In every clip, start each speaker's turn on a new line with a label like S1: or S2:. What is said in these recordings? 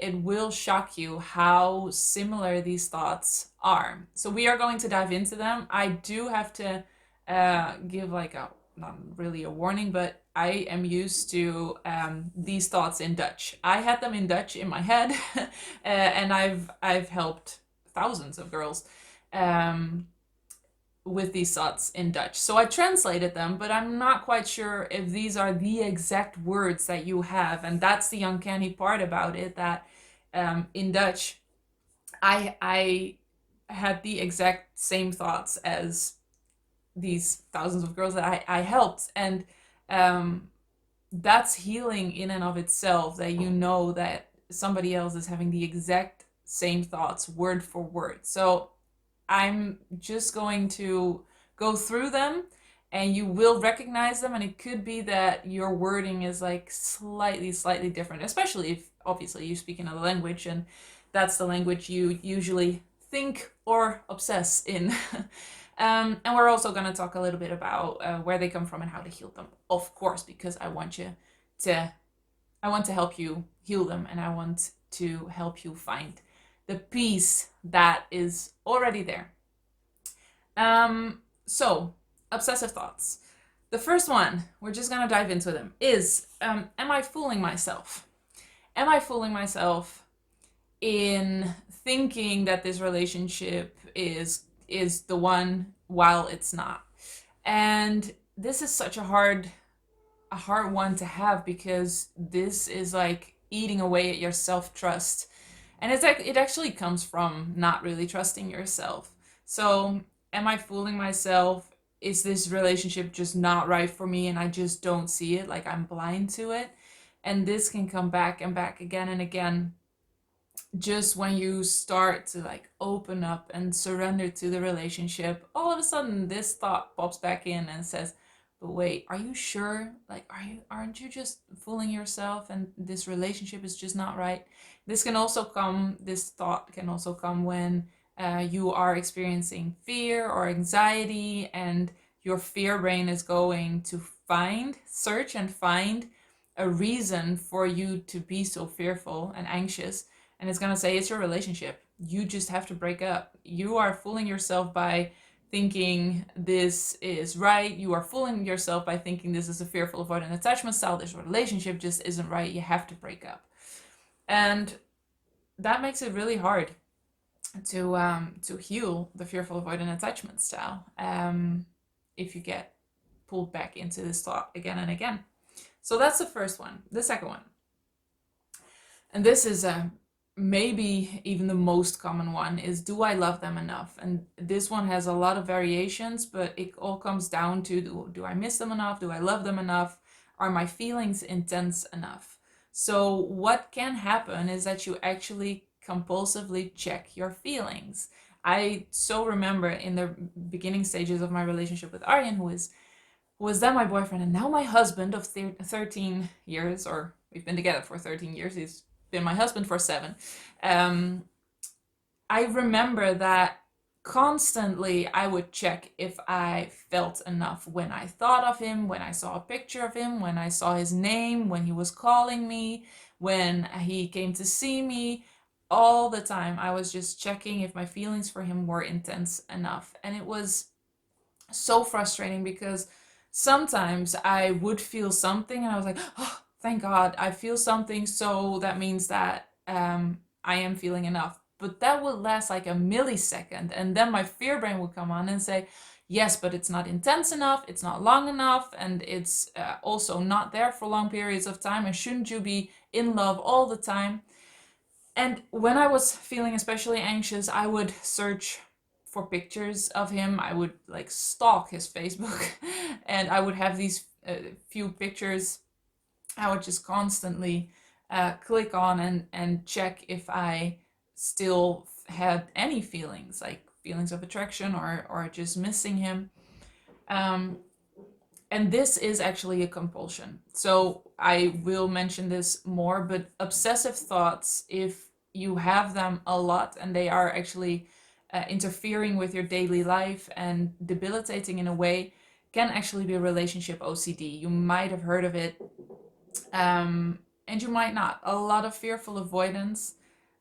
S1: it will shock you how similar these thoughts are. So we are going to dive into them. I do have to give like a, not really a warning, but I am used to these thoughts in Dutch. I had them in Dutch in my head, and I've helped thousands of girls um, with these thoughts in Dutch. So I translated them, but I'm not quite sure if these are the exact words that you have. And that's the uncanny part about it, that in Dutch, I had the exact same thoughts as these thousands of girls that I helped. And um, that's healing in and of itself, that you know that somebody else is having the exact same thoughts word for word. So I'm just going to go through them and you will recognize them. And it could be that your wording is like slightly different, especially if obviously you speak another language and that's the language you usually think or obsess in. And we're also going to talk a little bit about where they come from and how to heal them, of course, because I want to help you heal them, and I want to help you find the peace that is already there. So, obsessive thoughts. The first one, we're just gonna dive into them, is am I fooling myself? Am I fooling myself in thinking that this relationship is the one while it's not? And this is such a hard one to have, because this is like eating away at your self-trust, and it's like it actually comes from not really trusting yourself. So am I fooling myself? Is this relationship just not right for me and I just don't see it, like I'm blind to it? And this can come back and back again and again, just when you start to like open up and surrender to the relationship. All of a sudden this thought pops back in and says, but wait, are you sure? Like, aren't you just fooling yourself and this relationship is just not right? This thought can also come when you are experiencing fear or anxiety, and your fear brain is going to search and find a reason for you to be so fearful and anxious. And it's going to say, it's your relationship. You just have to break up. You are fooling yourself by thinking this is right. You are fooling yourself by thinking this is a fearful avoidant attachment style. This relationship just isn't right. You have to break up. And that makes it really hard to heal the fearful avoidant attachment style if you get pulled back into this thought again and again. So that's the first one. The second one, and this is maybe even the most common one, is, do I love them enough? And this one has a lot of variations, but it all comes down to, do I miss them enough? Do I love them enough? Are my feelings intense enough? So what can happen is that you actually compulsively check your feelings. I so remember in the beginning stages of my relationship with Arjen, who was then my boyfriend and now my husband of 13 years, or we've been together for 13 years. He's been my husband for 7. I remember that constantly I would check if I felt enough when I thought of him, when I saw a picture of him, when I saw his name, when he was calling me, when he came to see me. All the time I was just checking if my feelings for him were intense enough. And it was so frustrating, because sometimes I would feel something and I was like, oh, thank God I feel something. So that means that I am feeling enough. But that would last like a millisecond. And then my fear brain would come on and say, yes, but it's not intense enough. It's not long enough. And it's also not there for long periods of time. And shouldn't you be in love all the time? And when I was feeling especially anxious, I would search for pictures of him. I would like stalk his Facebook and I would have these few pictures I would just constantly click on and check if I still had any feelings, like feelings of attraction or just missing him. Um, and this is actually a compulsion. So I will mention this more, but obsessive thoughts, if you have them a lot and they are actually interfering with your daily life and debilitating in a way, can actually be a relationship OCD. You might have heard of it. and you might not. A lot of fearful avoidants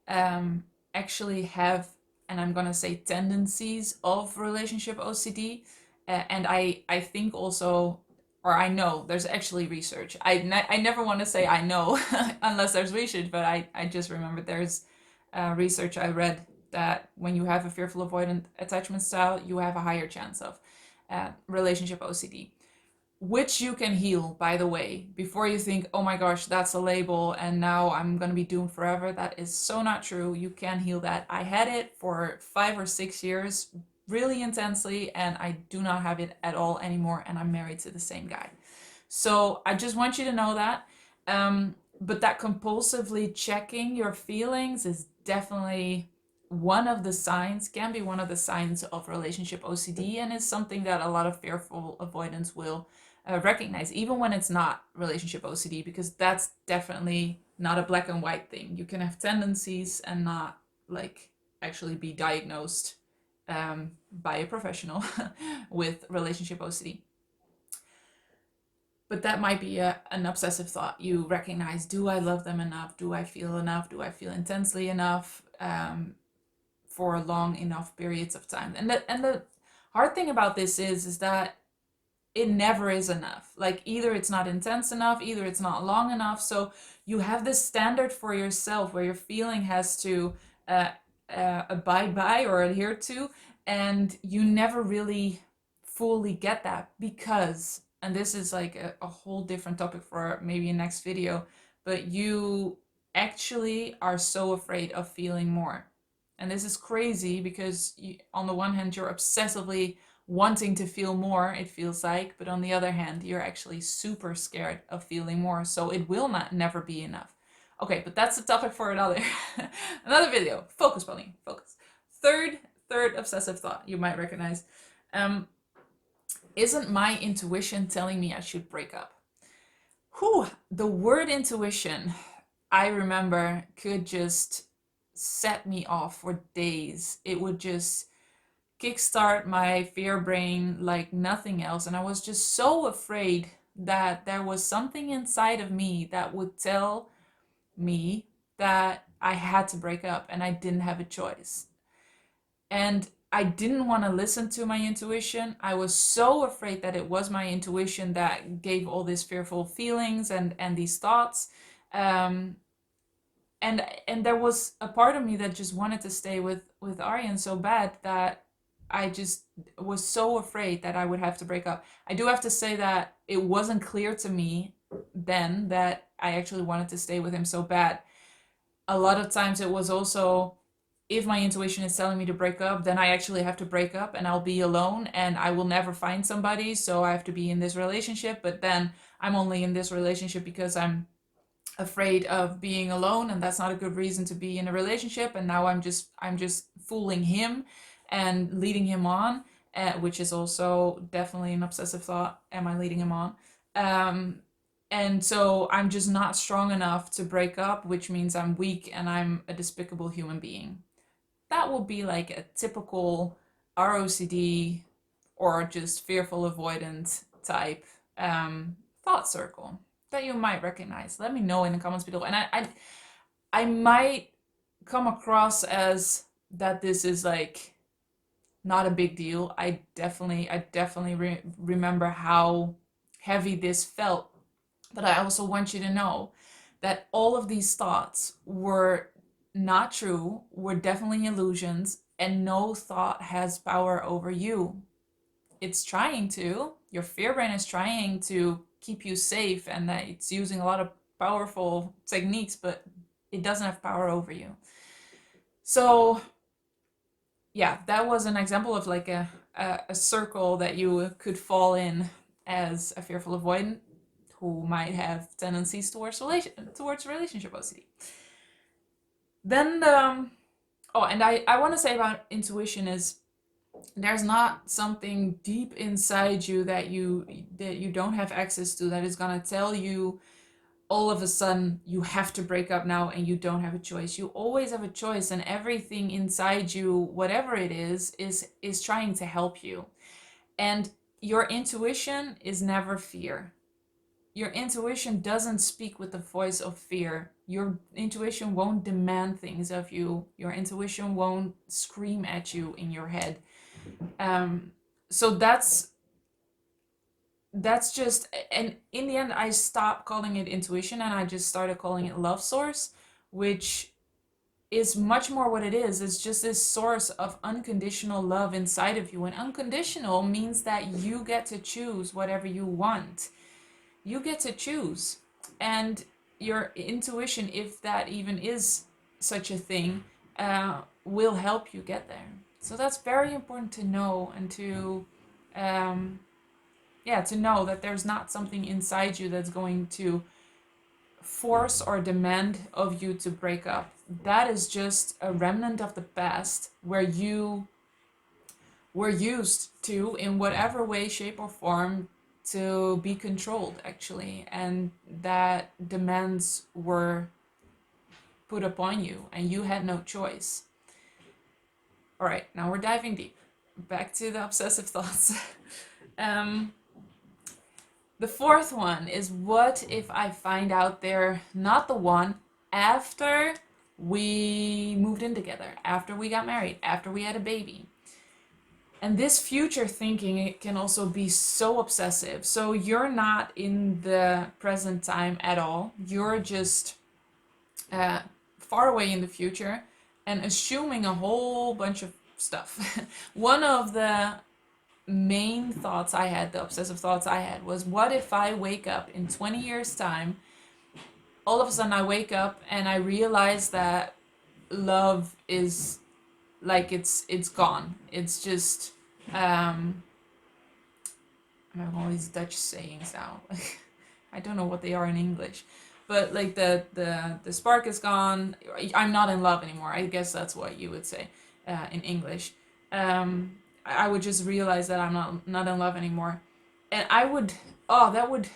S1: actually have, and I'm gonna say, tendencies of relationship OCD. And I think also, or I know, there's actually research. I never want to say I know unless there's research, but I just remember there's research I read that when you have a fearful avoidant attachment style, you have a higher chance of relationship OCD, which you can heal, by the way. Before you think, oh my gosh, that's a label and now I'm going to be doomed forever. That is so not true. You can heal that. I had it for 5 or 6 years really intensely, and I do not have it at all anymore, and I'm married to the same guy. So I just want you to know that. But that compulsively checking your feelings is definitely one of the signs, can be one of the signs of relationship OCD, and is something that a lot of fearful avoidants will recognize, even when it's not relationship OCD, because that's definitely not a black and white thing. You can have tendencies and not like actually be diagnosed by a professional with relationship OCD. But that might be an obsessive thought. You recognize, do I love them enough? Do I feel enough? Do I feel intensely enough for long enough periods of time? And the hard thing about this is that it never is enough. Like, either it's not intense enough, either it's not long enough. So you have this standard for yourself where your feeling has to abide by or adhere to, and you never really fully get that because, and this is like a whole different topic for maybe a next video, but you actually are so afraid of feeling more. And this is crazy because on the one hand, you're obsessively wanting to feel more, it feels like, but on the other hand, you're actually super scared of feeling more, so it will never be enough. Okay, but that's a topic for another another video. Focus, Polly, focus. Third obsessive thought you might recognize. Isn't my intuition telling me I should break up? Whew, the word intuition, I remember, could just set me off for days. It would just kickstart my fear brain like nothing else. And I was just so afraid that there was something inside of me that would tell me that I had to break up and I didn't have a choice. And I didn't want to listen to my intuition. I was so afraid that it was my intuition that gave all these fearful feelings and these thoughts. And there was a part of me that just wanted to stay with Aryan so bad that I just was so afraid that I would have to break up. I do have to say that it wasn't clear to me then that I actually wanted to stay with him so bad. A lot of times it was also, if my intuition is telling me to break up, then I actually have to break up and I'll be alone and I will never find somebody, so I have to be in this relationship. But then I'm only in this relationship because I'm afraid of being alone, and that's not a good reason to be in a relationship. And now I'm just fooling him and leading him on, which is also definitely an obsessive thought. Am I leading him on? And so I'm just not strong enough to break up, which means I'm weak and I'm a despicable human being. That will be like a typical ROCD or just fearful avoidant type thought circle that you might recognize. Let me know in the comments below. And I might come across as that this is like not a big deal. I definitely remember how heavy this felt. But I also want you to know that all of these thoughts were not true, were definitely illusions, and no thought has power over you. It's trying to. Your fear brain is trying to keep you safe, and that it's using a lot of powerful techniques, but it doesn't have power over you. So yeah, that was an example of like a circle that you could fall in as a fearful avoidant who might have tendencies towards relationship OCD. Then and I want to say about intuition is there's not something deep inside you that you don't have access to that is gonna tell you all of a sudden you have to break up now and you don't have a choice. You always have a choice, and everything inside you, whatever it is trying to help you. And your intuition is never fear. your intuition doesn't speak with the voice of fear. Your intuition won't demand things of you. Your intuition won't scream at you in your head. So that's just, and in the end I stopped calling it intuition and I just started calling it love source, which is much more what it is. It's just this source of unconditional love inside of you. And unconditional means that you get to choose whatever you want. You get to choose. And your intuition, if that even is such a thing, will help you get there. So that's very important to know, and to to know that there's not something inside you that's going to force or demand of you to break up. That is just a remnant of the past where you were used to, in whatever way, shape, or form, to be controlled, actually. And that demands were put upon you, and you had no choice. All right, now we're diving deep. Back to the obsessive thoughts. The fourth one is, what if I find out they're not the one after we moved in together, after we got married, after we had a baby? And this future thinking, it can also be so obsessive. So you're not in the present time at all. You're just far away in the future and assuming a whole bunch of stuff. One of the main thoughts I had, the obsessive thoughts I had, was, what if I wake up in 20 years time, all of a sudden I wake up and I realize that love is like it's gone. It's just I'm having all these Dutch sayings now. I don't know what they are in English, but like the spark is gone. I'm not in love anymore. I guess that's what you would say in English. I would just realize that I'm not in love anymore, and that would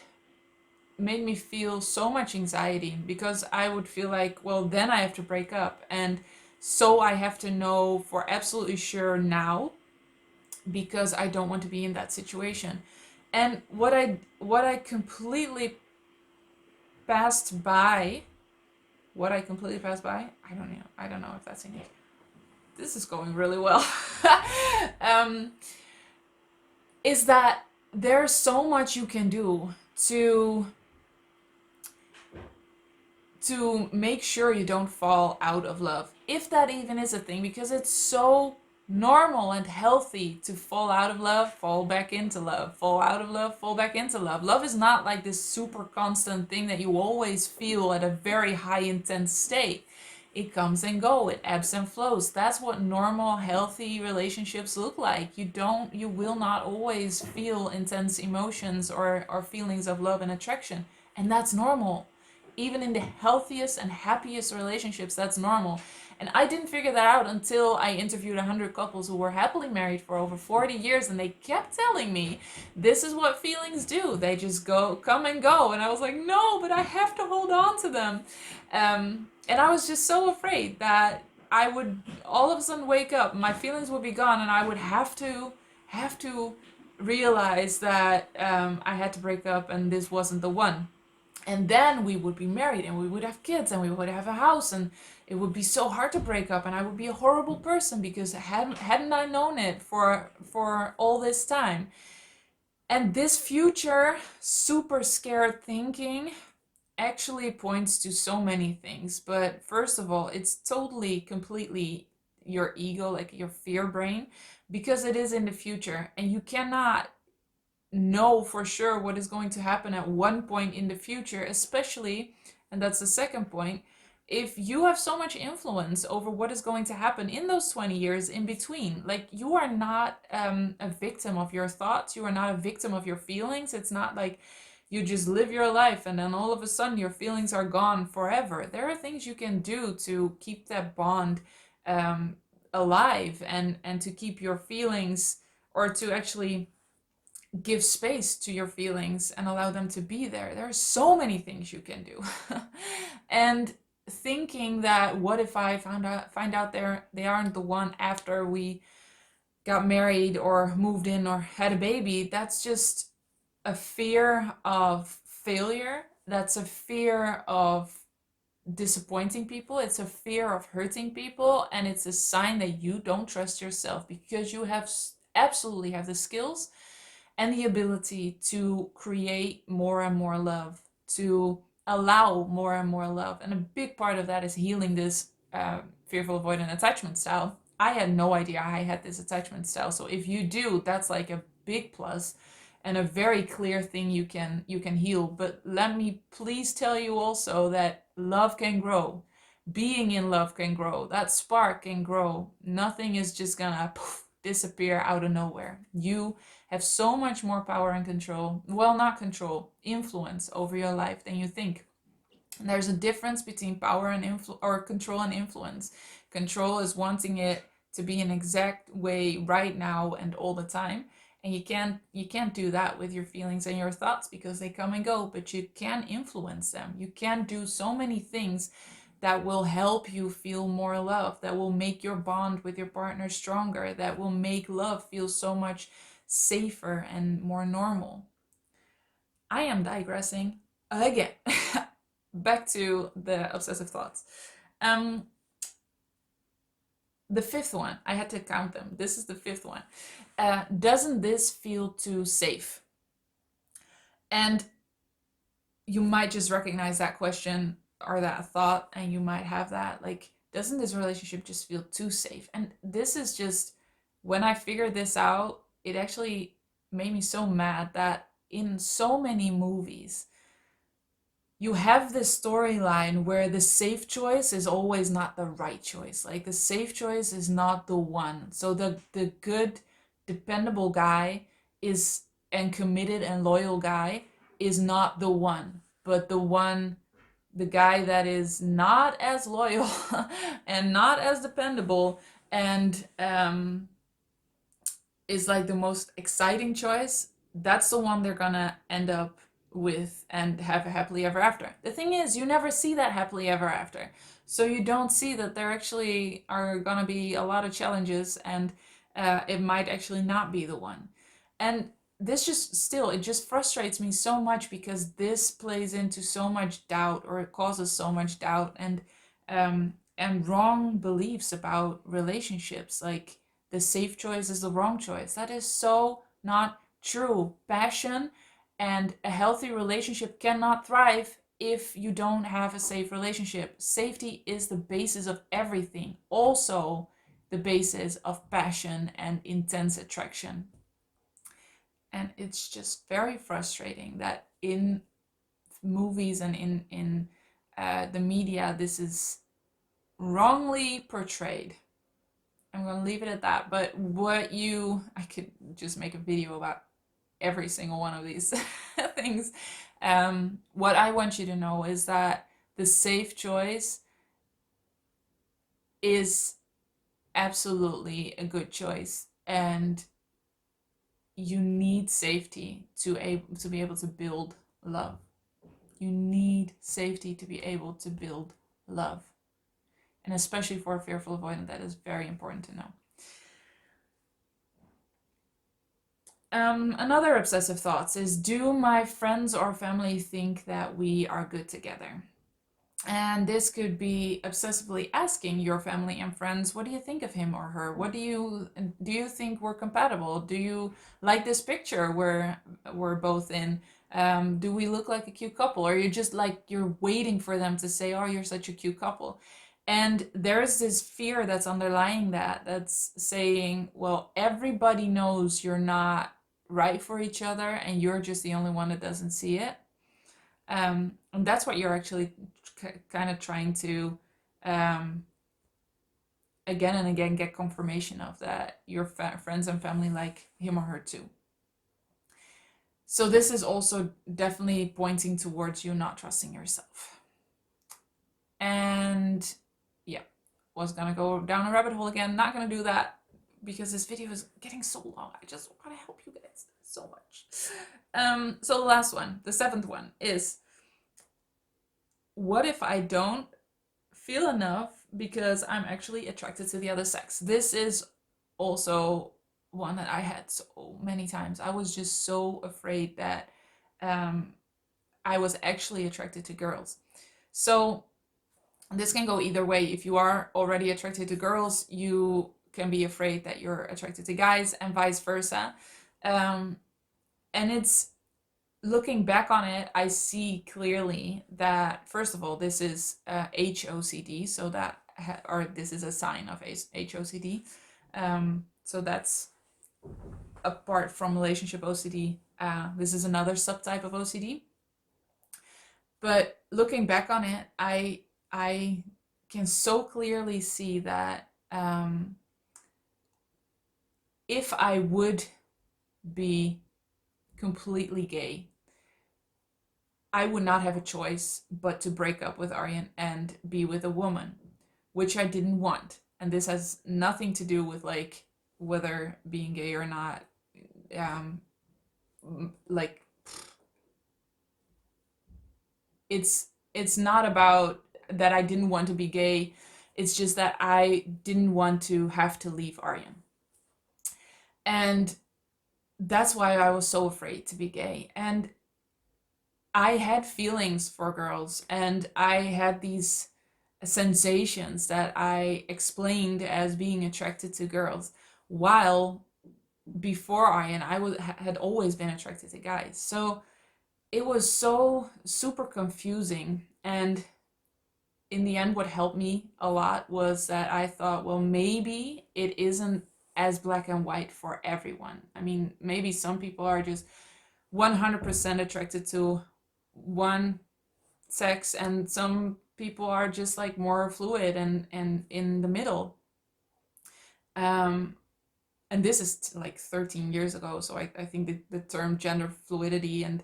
S1: make me feel so much anxiety, because I would feel like, well, then I have to break up, and so I have to know for absolutely sure now, because I don't want to be in that situation. And what I completely passed by, I don't know if that's English. This is going really well. Is that there's so much you can do to make sure you don't fall out of love, if that even is a thing, because it's so normal and healthy to fall out of love, fall back into love, fall out of love, fall back into love. Love is not like this super constant thing that you always feel at a very high intense state. It comes and goes, it ebbs and flows. That's what normal, healthy relationships look like. You will not always feel intense emotions or feelings of love and attraction. And that's normal. Even in the healthiest and happiest relationships, that's normal. And I didn't figure that out until I interviewed 100 couples who were happily married for over 40 years, and they kept telling me, this is what feelings do. They just come and go. And I was like, no, but I have to hold on to them. And I was just so afraid that I would all of a sudden wake up, my feelings would be gone, and I would have to realize that I had to break up and this wasn't the one. And then we would be married and we would have kids and we would have a house, and it would be so hard to break up, and I would be a horrible person because hadn't I known it for all this time. And this future super scared thinking actually points to so many things. But first of all, it's totally, completely your ego, like your fear brain, because it is in the future and you cannot know for sure what is going to happen at one point in the future, especially, and that's the second point, if you have so much influence over what is going to happen in those 20 years in between. Like, you are not a victim of your thoughts, you are not a victim of your feelings. It's not like you just live your life and then all of a sudden your feelings are gone forever. There are things you can do to keep that bond alive, and to keep your feelings, or to actually give space to your feelings and allow them to be there. There are so many things you can do. And thinking that, what if I find out they aren't the one after we got married or moved in or had a baby, that's just a fear of failure. That's a fear of disappointing people. It's a fear of hurting people, and it's a sign that you don't trust yourself, because you have absolutely have the skills and the ability to create more and more love, to allow more and more love. And a big part of that is healing this fearful avoidant attachment style. I had no idea I had this attachment style. So if you do, that's like a big plus and a very clear thing you can heal. But let me please tell you also that love can grow. Being in love can grow. That spark can grow. Nothing is just gonna poof, disappear out of nowhere. You have so much more power and control, well, not control, influence over your life than you think. And there's a difference between power and or control and influence. Control is wanting it to be an exact way right now and all the time. And you can't do that with your feelings and your thoughts, because they come and go, but you can influence them. You can do so many things that will help you feel more love, that will make your bond with your partner stronger, that will make love feel so much safer and more normal. I am digressing again. Back to the obsessive thoughts. Um, the fifth one, I had to count them. This is the fifth one. Doesn't this feel too safe? And you might just recognize that question or that thought, and you might have that, like, doesn't this relationship just feel too safe? And this is just, when I figured this out, it actually made me so mad that in so many movies, you have this storyline where the safe choice is always not the right choice. Like, the safe choice is not the one. So the good, dependable guy is, and committed and loyal guy is not the one, but the guy that is not as loyal and not as dependable, and is like the most exciting choice, that's the one they're gonna end up with and have a happily ever after. The thing is, you never see that happily ever after. So you don't see that there actually are gonna be a lot of challenges, and it might actually not be the one. And this just still, it just frustrates me so much, because this plays into so much doubt, or it causes so much doubt and wrong beliefs about relationships. Like, the safe choice is the wrong choice. That is so not true. Passion and a healthy relationship cannot thrive if you don't have a safe relationship. Safety is the basis of everything, also the basis of passion and intense attraction. And it's just very frustrating that in movies and in the media, this is wrongly portrayed. I'm gonna leave it at that. But I could just make a video about every single one of these things. What I want you to know is that the safe choice is absolutely a good choice, and you need safety to be able to build love. You need safety to be able to build love. And especially for a fearful avoidant, that is very important to know. Another obsessive thoughts is, do my friends or family think that we are good together? And this could be obsessively asking your family and friends, what do you think of him or her? What do you think we're compatible? Do you like this picture we're both in? Do we look like a cute couple? Or you're waiting for them to say, oh, you're such a cute couple. And there's this fear that's underlying that's saying, well, everybody knows you're not right for each other, and you're just the only one that doesn't see it. And that's what you're actually kind of trying to again and again get confirmation of, that your friends and family like him or her too. So this is also definitely pointing towards you not trusting yourself. And yeah, was gonna go down a rabbit hole again. Not gonna do that, because this video is getting so long. I just want to help you guys so much. So the last one, the seventh one, is, what if I don't feel enough because I'm actually attracted to the other sex? This is also one that I had so many times. I was just so afraid that I was actually attracted to girls. So this can go either way. If you are already attracted to girls, you can be afraid that you're attracted to guys, and vice versa. Um, and it's looking back on it, I see clearly that first of all, this is HOCD, so that or this is a sign of HOCD. So that's apart from relationship OCD. This is another subtype of OCD. But looking back on it, I can so clearly see that if I would be completely gay, I would not have a choice but to break up with Aryan and be with a woman, which I didn't want. And this has nothing to do with like whether being gay or not. Like it's not about that I didn't want to be gay. It's just that I didn't want to have to leave Aryan. And that's why I was so afraid to be gay. And I had feelings for girls, and I had these sensations that I explained as being attracted to girls, while before Aryan, had always been attracted to guys. So it was so super confusing. And in the end, what helped me a lot was that I thought, well, maybe it isn't as black and white for everyone. I mean, maybe some people are just 100% attracted to one sex, and some people are just like more fluid and in the middle. And this is like 13 years ago, so I think the term gender fluidity and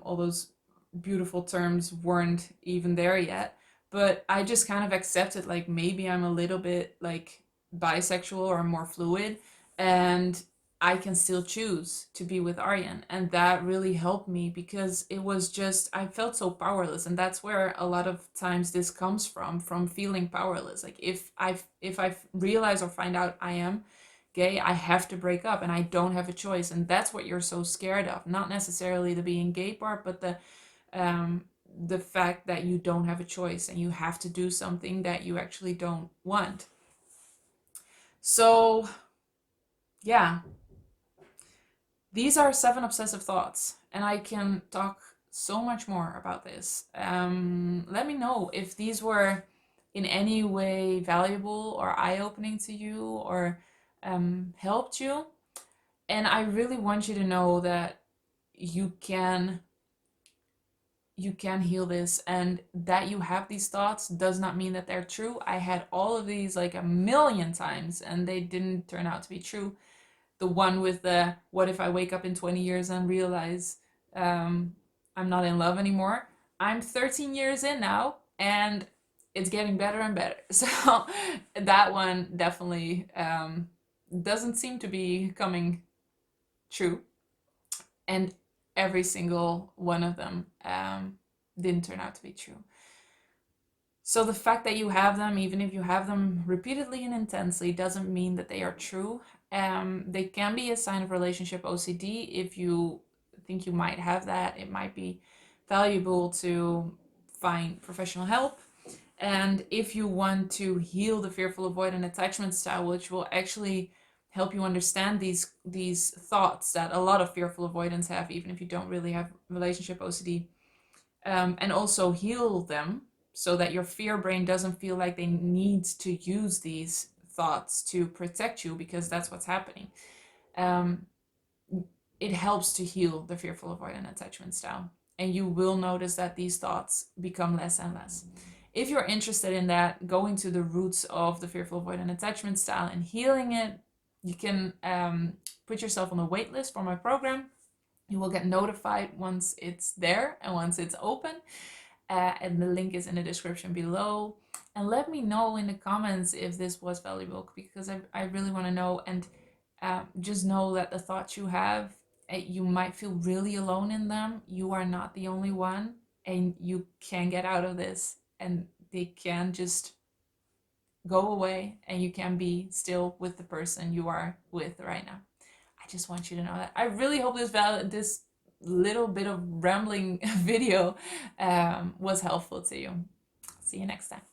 S1: all those beautiful terms weren't even there yet. But I just kind of accepted like maybe I'm a little bit like bisexual or more fluid, and I can still choose to be with Aryan. And that really helped me, because it was just, I felt so powerless. And that's where a lot of times this comes from feeling powerless. Like if I realize or find out I am gay, I have to break up and I don't have a choice. And that's what you're so scared of. Not necessarily the being gay part, but the fact that you don't have a choice and you have to do something that you actually don't want. So yeah, these are 7 obsessive thoughts, and I can talk so much more about this. Let me know if these were in any way valuable or eye-opening to you, or helped you. And I really want you to know that you can heal this, and that you have these thoughts does not mean that they're true. I had all of these like a million times, and they didn't turn out to be true. The one with the what if I wake up in 20 years and realize I'm not in love anymore. I'm 13 years in now, and it's getting better and better. So that one definitely doesn't seem to be coming true. And every single one of them didn't turn out to be true. So the fact that you have them, even if you have them repeatedly and intensely, doesn't mean that they are true. They can be a sign of relationship OCD. If you think you might have that, it might be valuable to find professional help. And if you want to heal the fearful avoidant attachment style, which will actually help you understand these thoughts that a lot of fearful avoidants have, even if you don't really have relationship OCD, and also heal them so that your fear brain doesn't feel like they need to use these thoughts to protect you, because that's what's happening. It helps to heal the fearful avoidant attachment style, and you will notice that these thoughts become less and less. If you're interested in that, going to the roots of the fearful avoidant attachment style and healing it, you can put yourself on the wait list for my program. You will get notified once it's there and once it's open. And the link is in the description below. And let me know in the comments if this was valuable, because I really want to know. And just know that the thoughts you have, you might feel really alone in them. You are not the only one, and you can get out of this, and they can just go away, and you can be still with the person you are with right now. I just want you to know that. I really hope this little bit of rambling video was helpful to you. See you next time.